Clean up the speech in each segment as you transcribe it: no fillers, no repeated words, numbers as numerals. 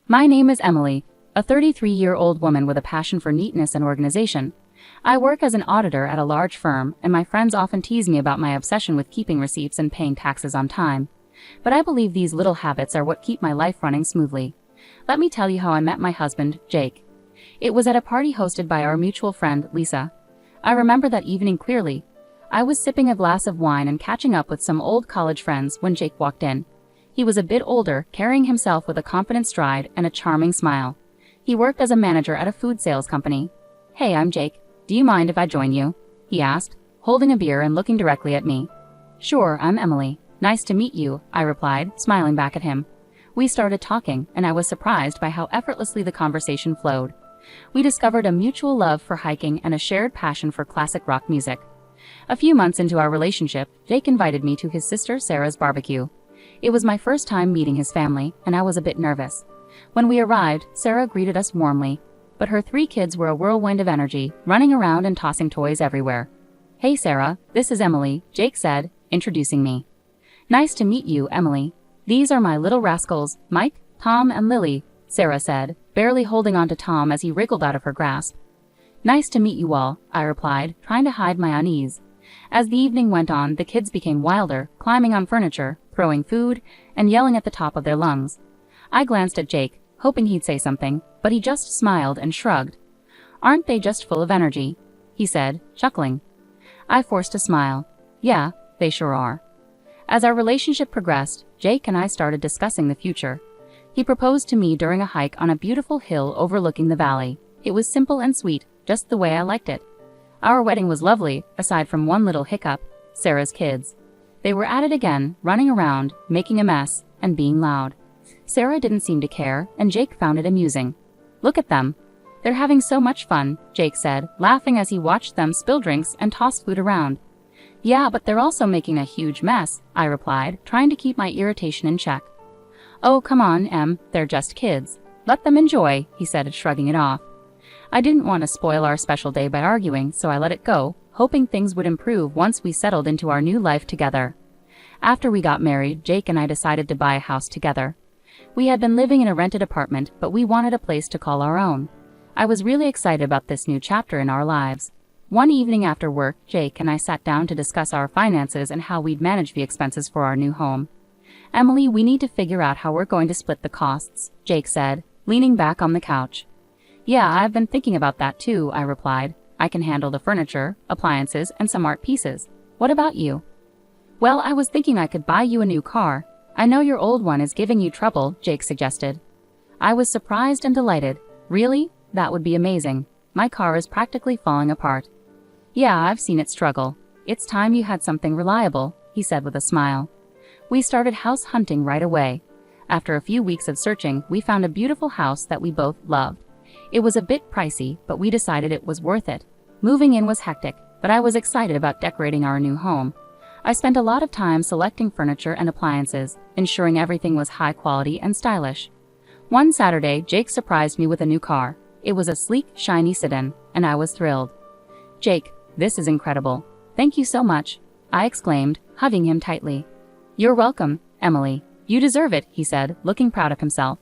My name is Emily, a 33-year-old woman with a passion for neatness and organization. I work as an auditor at a large firm, and my friends often tease me about my obsession with keeping receipts and paying taxes on time. But I believe these little habits are what keep my life running smoothly. Let me tell you how I met my husband, Jake. It was at a party hosted by our mutual friend, Lisa. I remember that evening clearly. I was sipping a glass of wine and catching up with some old college friends when Jake walked in. He was a bit older, carrying himself with a confident stride and a charming smile. He worked as a manager at a food sales company. "Hey, I'm Jake. Do you mind if I join you?" he asked, holding a beer and looking directly at me. "Sure, I'm Emily. Nice to meet you," I replied, smiling back at him. We started talking, and I was surprised by how effortlessly the conversation flowed. We discovered a mutual love for hiking and a shared passion for classic rock music. A few months into our relationship, Jake invited me to his sister Sarah's barbecue. It was my first time meeting his family, and I was a bit nervous. When we arrived, Sarah greeted us warmly, but her 3 kids were a whirlwind of energy, running around and tossing toys everywhere. "Hey Sarah, this is Emily," Jake said, introducing me. "Nice to meet you, Emily. These are my little rascals, Mike, Tom, and Lily," Sarah said, barely holding on to Tom as he wriggled out of her grasp. "Nice to meet you all," I replied, trying to hide my unease. As the evening went on, the kids became wilder, climbing on furniture, throwing food, and yelling at the top of their lungs. I glanced at Jake, hoping he'd say something, but he just smiled and shrugged. "Aren't they just full of energy?" he said, chuckling. I forced a smile. "Yeah, they sure are." As our relationship progressed, Jake and I started discussing the future. He proposed to me during a hike on a beautiful hill overlooking the valley. It was simple and sweet, just the way I liked it. Our wedding was lovely, aside from one little hiccup: Sarah's kids. They were at it again, running around, making a mess, and being loud. Sarah didn't seem to care, and Jake found it amusing. "Look at them. They're having so much fun," Jake said, laughing as he watched them spill drinks and toss food around. "Yeah, but they're also making a huge mess," I replied, trying to keep my irritation in check. "Oh, come on, Em, they're just kids. Let them enjoy," he said, shrugging it off. I didn't want to spoil our special day by arguing, so I let it go, hoping things would improve once we settled into our new life together. After we got married, Jake and I decided to buy a house together. We had been living in a rented apartment, but we wanted a place to call our own. I was really excited about this new chapter in our lives. One evening after work, Jake and I sat down to discuss our finances and how we'd manage the expenses for our new home. "Emily, we need to figure out how we're going to split the costs," Jake said, leaning back on the couch. "Yeah, I've been thinking about that too," I replied. "I can handle the furniture, appliances, and some art pieces. What about you?" "Well, I was thinking I could buy you a new car. I know your old one is giving you trouble," Jake suggested. I was surprised and delighted. "Really? That would be amazing. My car is practically falling apart." "Yeah, I've seen it struggle. It's time you had something reliable," he said with a smile. We started house hunting right away. After a few weeks of searching, we found a beautiful house that we both loved. It was a bit pricey, but we decided it was worth it. Moving in was hectic, but I was excited about decorating our new home. I spent a lot of time selecting furniture and appliances, ensuring everything was high quality and stylish. One Saturday, Jake surprised me with a new car. It was a sleek, shiny sedan, and I was thrilled. "Jake, this is incredible. Thank you so much," I exclaimed, hugging him tightly. "You're welcome, Emily. You deserve it," he said, looking proud of himself.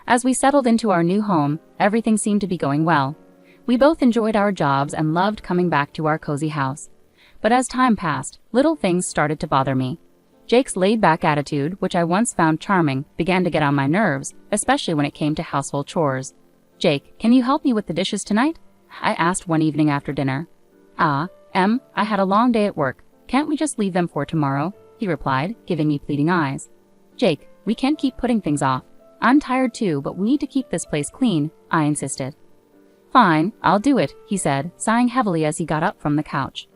As we settled into our new home, everything seemed to be going well. We both enjoyed our jobs and loved coming back to our cozy house. But as time passed, little things started to bother me. Jake's laid-back attitude, which I once found charming, began to get on my nerves, especially when it came to household chores. "Jake, can you help me with the dishes tonight?" I asked one evening after dinner. "Em, I had a long day at work. Can't we just leave them for tomorrow?" he replied, giving me pleading eyes. "Jake, we can't keep putting things off. I'm tired too, but we need to keep this place clean," I insisted. "Fine, I'll do it," he said, sighing heavily as he got up from the couch.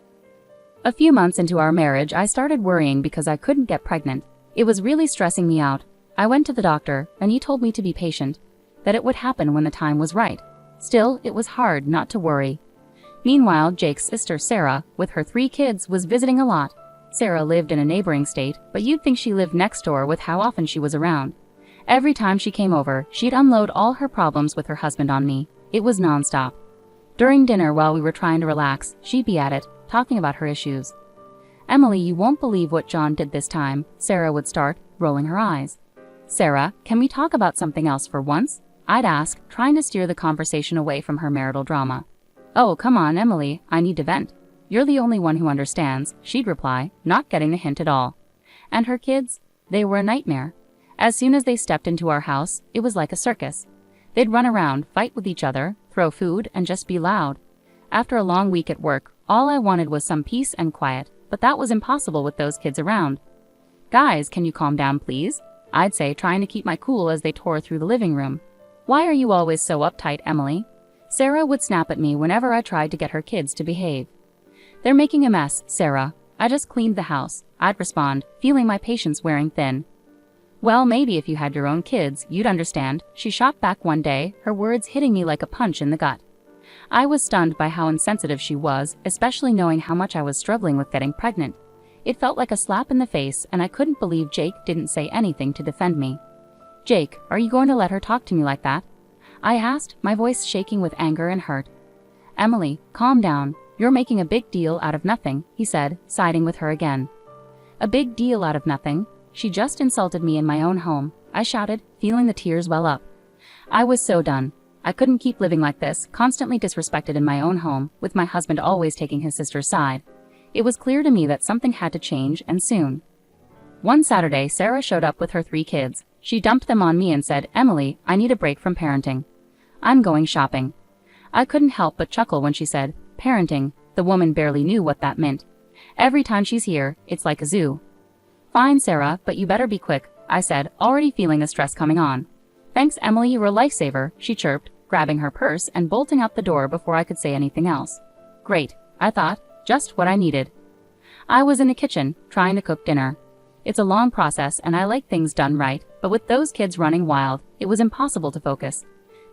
A few months into our marriage, I started worrying because I couldn't get pregnant. It was really stressing me out. I went to the doctor, and he told me to be patient, that it would happen when the time was right. Still, it was hard not to worry. Meanwhile, Jake's sister Sarah, with her 3 kids, was visiting a lot. Sarah lived in a neighboring state, but you'd think she lived next door with how often she was around. Every time she came over, she'd unload all her problems with her husband on me. It was nonstop. During dinner, while we were trying to relax, she'd be at it, talking about her issues. "Emily, you won't believe what John did this time," Sarah would start, rolling her eyes. Sarah, can we talk about something else for once? I'd ask, trying to steer the conversation away from her marital drama. Oh, come on, Emily, I need to vent. You're the only one who understands, she'd reply, not getting the hint at all. And her kids? They were a nightmare. As soon as they stepped into our house, it was like a circus. They'd run around, fight with each other, throw food, and just be loud. After a long week at work, all I wanted was some peace and quiet, but that was impossible with those kids around. Guys, can you calm down, please? I'd say, trying to keep my cool as they tore through the living room. Why are you always so uptight, Emily? Sarah would snap at me whenever I tried to get her kids to behave. They're making a mess, Sarah. I just cleaned the house, I'd respond, feeling my patience wearing thin. Well, maybe if you had your own kids, you'd understand, she shot back one day, her words hitting me like a punch in the gut. I was stunned by how insensitive she was, especially knowing how much I was struggling with getting pregnant. It felt like a slap in the face, and I couldn't believe Jake didn't say anything to defend me. Jake, are you going to let her talk to me like that? I asked, my voice shaking with anger and hurt. Emily, calm down. You're making a big deal out of nothing, he said, siding with her again. A big deal out of nothing? She just insulted me in my own home, I shouted, feeling the tears well up. I was so done. I couldn't keep living like this, constantly disrespected in my own home, with my husband always taking his sister's side. It was clear to me that something had to change, and soon. One Saturday, Sarah showed up with her 3 kids. She dumped them on me and said, Emily, I need a break from parenting. I'm going shopping. I couldn't help but chuckle when she said, parenting. The woman barely knew what that meant. Every time she's here, it's like a zoo. Fine, Sarah, but you better be quick, I said, already feeling the stress coming on. Thanks, Emily, you're a lifesaver, she chirped, grabbing her purse and bolting out the door before I could say anything else. Great, I thought, just what I needed. I was in the kitchen, trying to cook dinner. It's a long process and I like things done right, but with those kids running wild, it was impossible to focus.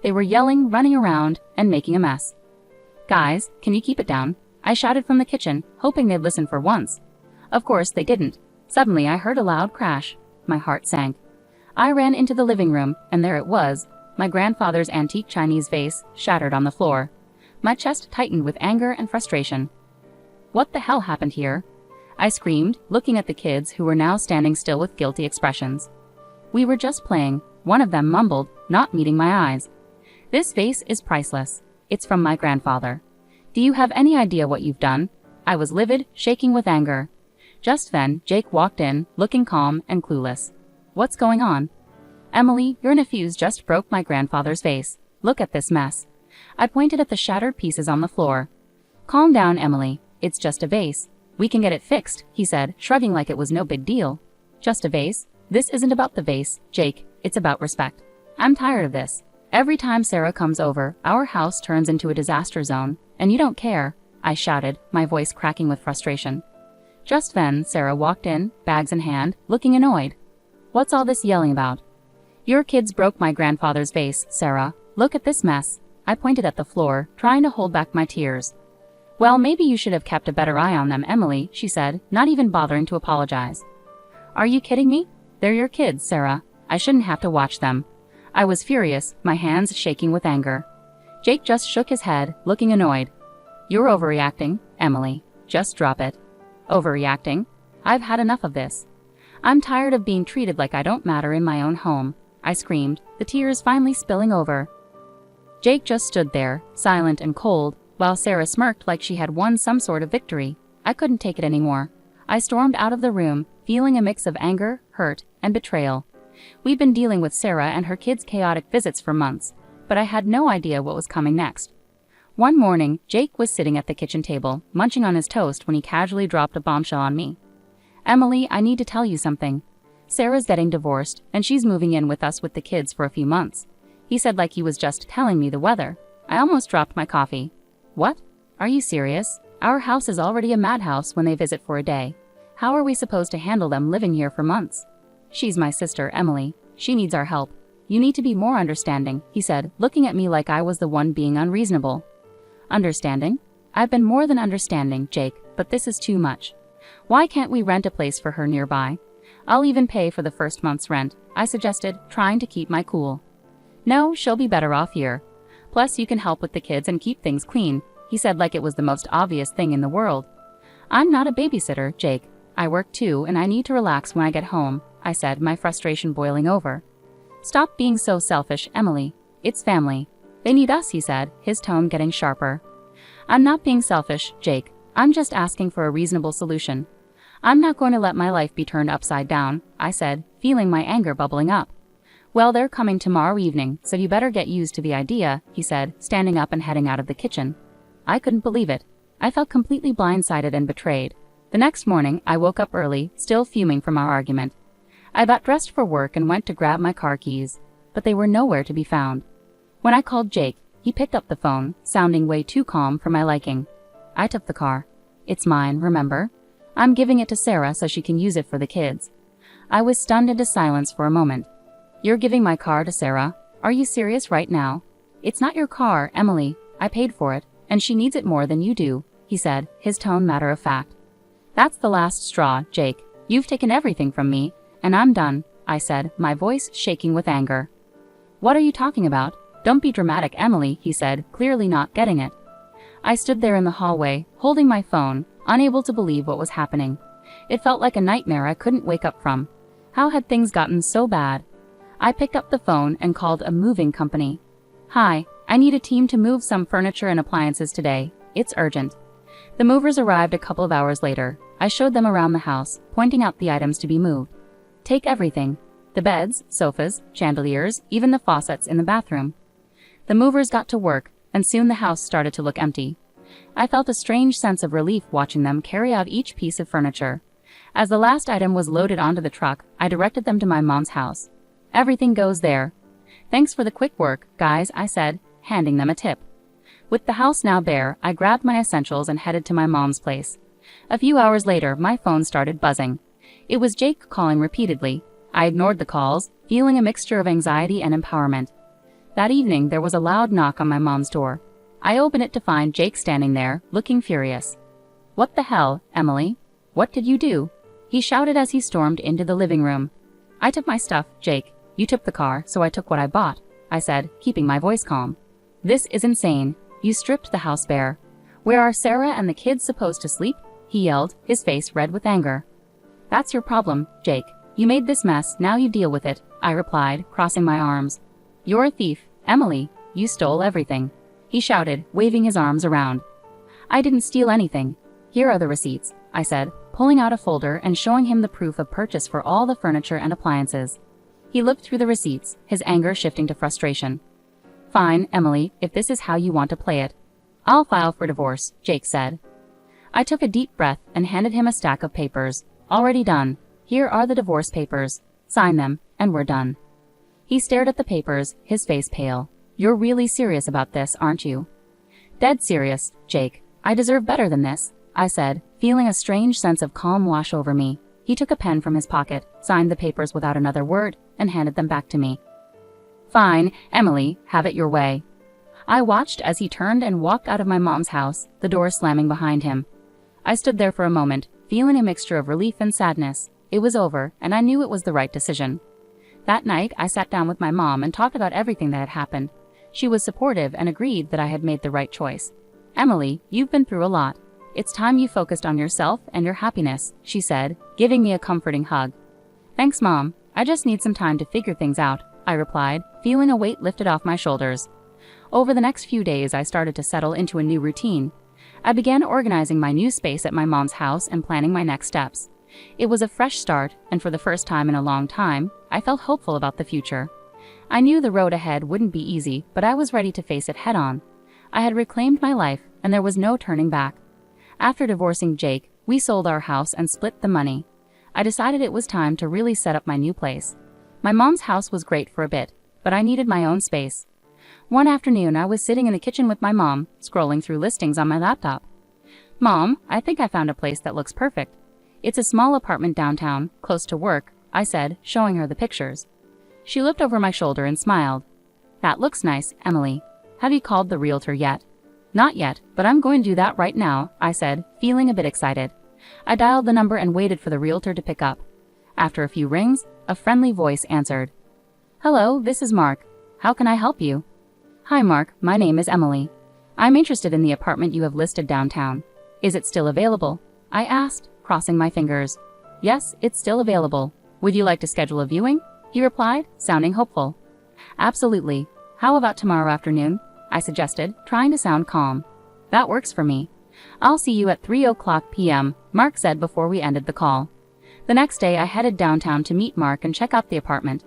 They were yelling, running around, and making a mess. Guys, can you keep it down? I shouted from the kitchen, hoping they'd listen for once. Of course they didn't. Suddenly I heard a loud crash. My heart sank. I ran into the living room, and there it was, my grandfather's antique Chinese vase, shattered on the floor. My chest tightened with anger and frustration. What the hell happened here? I screamed, looking at the kids who were now standing still with guilty expressions. We were just playing, one of them mumbled, not meeting my eyes. This vase is priceless. It's from my grandfather. Do you have any idea what you've done? I was livid, shaking with anger. Just then, Jake walked in, looking calm and clueless. What's going on? Emily, your nephews just broke my grandfather's vase. Look at this mess. I pointed at the shattered pieces on the floor. Calm down, Emily. It's just a vase. We can get it fixed, he said, shrugging like it was no big deal. Just a vase? This isn't about the vase, Jake. It's about respect. I'm tired of this. Every time Sarah comes over, our house turns into a disaster zone, and you don't care, I shouted, my voice cracking with frustration. Just then, Sarah walked in, bags in hand, looking annoyed. What's all this yelling about? Your kids broke my grandfather's vase, Sarah. Look at this mess. I pointed at the floor, trying to hold back my tears. Well, maybe you should have kept a better eye on them, Emily, she said, not even bothering to apologize. Are you kidding me? They're your kids, Sarah. I shouldn't have to watch them. I was furious, my hands shaking with anger. Jake just shook his head, looking annoyed. You're overreacting, Emily. Just drop it. Overreacting? I've had enough of this. I'm tired of being treated like I don't matter in my own home, I screamed, the tears finally spilling over. Jake just stood there, silent and cold, while Sarah smirked like she had won some sort of victory. I couldn't take it anymore. I stormed out of the room, feeling a mix of anger, hurt, and betrayal. We'd been dealing with Sarah and her kids' chaotic visits for months, but I had no idea what was coming next. One morning, Jake was sitting at the kitchen table, munching on his toast when he casually dropped a bombshell on me. Emily, I need to tell you something. Sarah's getting divorced, and she's moving in with us with the kids for a few months. He said like he was just telling me the weather. I almost dropped my coffee. What? Are you serious? Our house is already a madhouse when they visit for a day. How are we supposed to handle them living here for months? She's my sister, Emily. She needs our help. You need to be more understanding, he said, looking at me like I was the one being unreasonable. Understanding? I've been more than understanding, Jake, but this is too much. Why can't we rent a place for her nearby? I'll even pay for the first month's rent, I suggested, trying to keep my cool. No, she'll be better off here. Plus, you can help with the kids and keep things clean, he said like it was the most obvious thing in the world. I'm not a babysitter, Jake. I work too and I need to relax when I get home, I said, my frustration boiling over. Stop being so selfish, Emily. It's family. They need us, he said, his tone getting sharper. I'm not being selfish, Jake. I'm just asking for a reasonable solution. I'm not going to let my life be turned upside down, I said, feeling my anger bubbling up. Well, they're coming tomorrow evening, so you better get used to the idea, he said, standing up and heading out of the kitchen. I couldn't believe it. I felt completely blindsided and betrayed. The next morning, I woke up early, still fuming from our argument. I got dressed for work and went to grab my car keys, but they were nowhere to be found. When I called Jake, he picked up the phone, sounding way too calm for my liking. I took the car. It's mine, remember? I'm giving it to Sarah so she can use it for the kids. I was stunned into silence for a moment. You're giving my car to Sarah? Are you serious right now? It's not your car, Emily. I paid for it, and she needs it more than you do, he said, his tone matter of fact. That's the last straw, Jake. You've taken everything from me, and I'm done, I said, my voice shaking with anger. What are you talking about? Don't be dramatic, Emily, he said, clearly not getting it. I stood there in the hallway, holding my phone, unable to believe what was happening. It felt like a nightmare I couldn't wake up from. How had things gotten so bad? I picked up the phone and called a moving company. Hi, I need a team to move some furniture and appliances today. It's urgent. The movers arrived a couple of hours later. I showed them around the house, pointing out the items to be moved. Take everything. The beds, sofas, chandeliers, even the faucets in the bathroom. The movers got to work, and soon the house started to look empty. I felt a strange sense of relief watching them carry out each piece of furniture. As the last item was loaded onto the truck, I directed them to my mom's house. Everything goes there. Thanks for the quick work, guys, I said, handing them a tip. With the house now bare, I grabbed my essentials and headed to my mom's place. A few hours later, my phone started buzzing. It was Jake calling repeatedly. I ignored the calls, feeling a mixture of anxiety and empowerment. That evening, there was a loud knock on my mom's door. I opened it to find Jake standing there, looking furious. What the hell, Emily? What did you do? He shouted as he stormed into the living room. I took my stuff, Jake. You took the car, so I took what I bought, I said, keeping my voice calm. This is insane. You stripped the house bare. Where are Sarah and the kids supposed to sleep? He yelled, his face red with anger. That's your problem, Jake. You made this mess, now you deal with it, I replied, crossing my arms. You're a thief, Emily. You stole everything. He shouted, waving his arms around. I didn't steal anything. Here are the receipts, I said, pulling out a folder and showing him the proof of purchase for all the furniture and appliances. He looked through the receipts, his anger shifting to frustration. Fine, Emily, if this is how you want to play it. I'll file for divorce, Jake said. I took a deep breath and handed him a stack of papers. Already done. Here are the divorce papers. Sign them, and we're done. He stared at the papers, his face pale. You're really serious about this, aren't you? Dead serious, Jake. I deserve better than this, I said, feeling a strange sense of calm wash over me. He took a pen from his pocket, signed the papers without another word, and handed them back to me. Fine, Emily, have it your way. I watched as he turned and walked out of my mom's house, the door slamming behind him. I stood there for a moment, feeling a mixture of relief and sadness. It was over, and I knew it was the right decision. That night, I sat down with my mom and talked about everything that had happened. She was supportive and agreed that I had made the right choice. Emily, you've been through a lot. It's time you focused on yourself and your happiness, she said, giving me a comforting hug. Thanks, Mom. I just need some time to figure things out, I replied, feeling a weight lifted off my shoulders. Over the next few days, I started to settle into a new routine. I began organizing my new space at my mom's house and planning my next steps. It was a fresh start, and for the first time in a long time, I felt hopeful about the future. I knew the road ahead wouldn't be easy, but I was ready to face it head-on. I had reclaimed my life, and there was no turning back. After divorcing Jake, we sold our house and split the money. I decided it was time to really set up my new place. My mom's house was great for a bit, but I needed my own space. One afternoon, I was sitting in the kitchen with my mom, scrolling through listings on my laptop. Mom, I think I found a place that looks perfect. It's a small apartment downtown, close to work, I said, showing her the pictures. She looked over my shoulder and smiled. That looks nice, Emily. Have you called the realtor yet? Not yet, but I'm going to do that right now, I said, feeling a bit excited. I dialed the number and waited for the realtor to pick up. After a few rings, a friendly voice answered. Hello, this is Mark. How can I help you? Hi, Mark. My name is Emily. I'm interested in the apartment you have listed downtown. Is it still available? I asked, crossing my fingers. Yes, it's still available. Would you like to schedule a viewing? he replied, sounding hopeful. Absolutely. How about tomorrow afternoon? I suggested, trying to sound calm. That works for me. I'll see you at 3:00 p.m., Mark said before we ended the call. The next day I headed downtown to meet Mark and check out the apartment.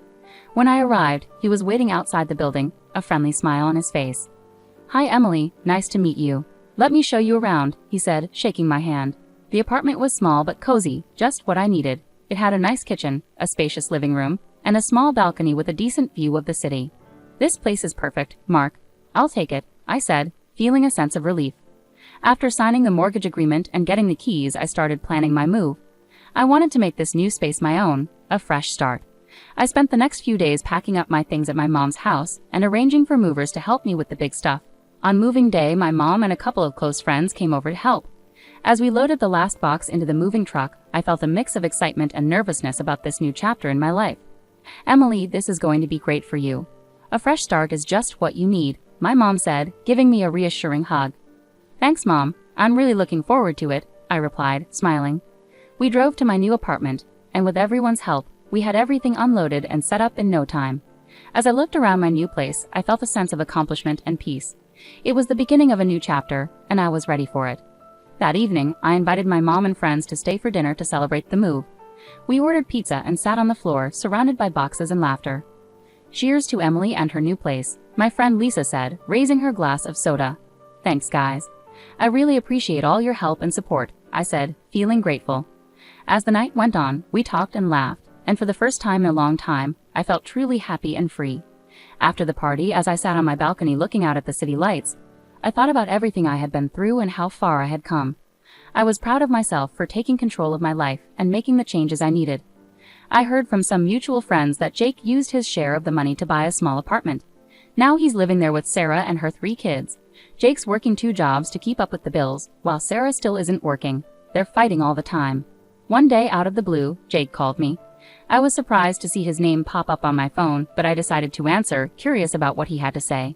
When I arrived, he was waiting outside the building, a friendly smile on his face. Hi Emily, nice to meet you. Let me show you around, he said, shaking my hand. The apartment was small but cozy, just what I needed. It had a nice kitchen, a spacious living room, and a small balcony with a decent view of the city. This place is perfect, Mark. I'll take it, I said, feeling a sense of relief. After signing the mortgage agreement and getting the keys, I started planning my move. I wanted to make this new space my own, a fresh start. I spent the next few days packing up my things at my mom's house and arranging for movers to help me with the big stuff. On moving day, my mom and a couple of close friends came over to help. As we loaded the last box into the moving truck, I felt a mix of excitement and nervousness about this new chapter in my life. Emily, this is going to be great for you. A fresh start is just what you need, my mom said, giving me a reassuring hug. Thanks, Mom. I'm really looking forward to it, I replied, smiling. We drove to my new apartment, and with everyone's help, we had everything unloaded and set up in no time. As I looked around my new place, I felt a sense of accomplishment and peace. It was the beginning of a new chapter, and I was ready for it. That evening, I invited my mom and friends to stay for dinner to celebrate the move. We ordered pizza and sat on the floor, surrounded by boxes and laughter. Cheers to Emily and her new place, my friend Lisa said, raising her glass of soda. Thanks, guys. I really appreciate all your help and support, I said, feeling grateful. As the night went on, we talked and laughed, and for the first time in a long time, I felt truly happy and free. After the party, as I sat on my balcony looking out at the city lights, I thought about everything I had been through and how far I had come. I was proud of myself for taking control of my life and making the changes I needed. I heard from some mutual friends that Jake used his share of the money to buy a small apartment. Now he's living there with Sarah and her 3 kids. Jake's working 2 jobs to keep up with the bills, while Sarah still isn't working. They're fighting all the time. One day, out of the blue, Jake called me. I was surprised to see his name pop up on my phone, but I decided to answer, curious about what he had to say.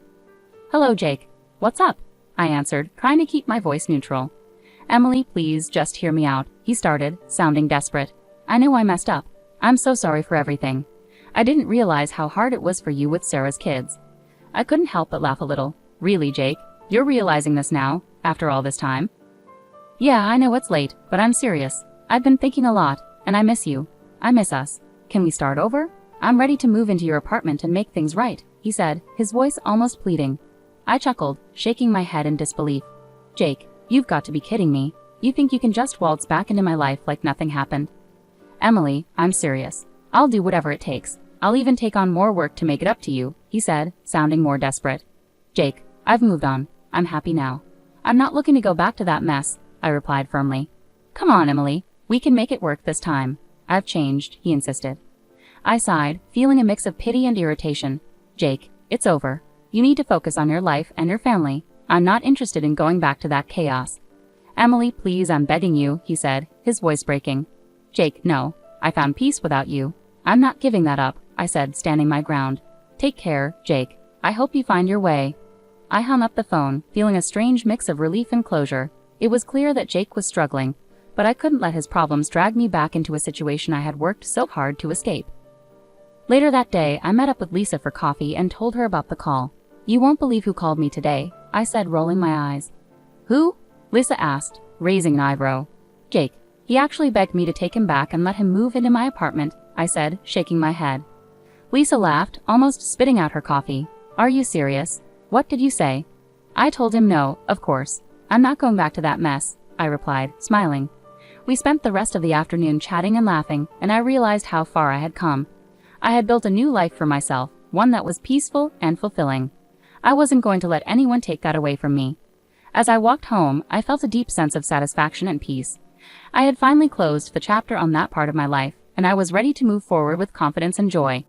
Hello, Jake. What's up? I answered, trying to keep my voice neutral. Emily, please just hear me out, he started, sounding desperate. I know I messed up. I'm so sorry for everything. I didn't realize how hard it was for you with Sarah's kids. I couldn't help but laugh a little. Really, Jake? You're realizing this now, after all this time? Yeah, I know it's late, but I'm serious. I've been thinking a lot, and I miss you. I miss us. Can we start over? I'm ready to move into your apartment and make things right, he said, his voice almost pleading. I chuckled, shaking my head in disbelief. Jake, you've got to be kidding me. You think you can just waltz back into my life like nothing happened? Emily, I'm serious. I'll do whatever it takes. I'll even take on more work to make it up to you, he said, sounding more desperate. Jake, I've moved on. I'm happy now. I'm not looking to go back to that mess, I replied firmly. Come on, Emily. We can make it work this time. I've changed, he insisted. I sighed, feeling a mix of pity and irritation. Jake, it's over. You need to focus on your life and your family. I'm not interested in going back to that chaos. Emily, please, I'm begging you, he said, his voice breaking. Jake, no. I found peace without you. I'm not giving that up, I said, standing my ground. Take care, Jake. I hope you find your way. I hung up the phone, feeling a strange mix of relief and closure. It was clear that Jake was struggling, but I couldn't let his problems drag me back into a situation I had worked so hard to escape. Later that day, I met up with Lisa for coffee and told her about the call. You won't believe who called me today, I said, rolling my eyes. Who? Lisa asked, raising an eyebrow. Jake. He actually begged me to take him back and let him move into my apartment, I said, shaking my head. Lisa laughed, almost spitting out her coffee. Are you serious? What did you say? I told him no, of course. I'm not going back to that mess, I replied, smiling. We spent the rest of the afternoon chatting and laughing, and I realized how far I had come. I had built a new life for myself, one that was peaceful and fulfilling. I wasn't going to let anyone take that away from me. As I walked home, I felt a deep sense of satisfaction and peace. I had finally closed the chapter on that part of my life, and I was ready to move forward with confidence and joy.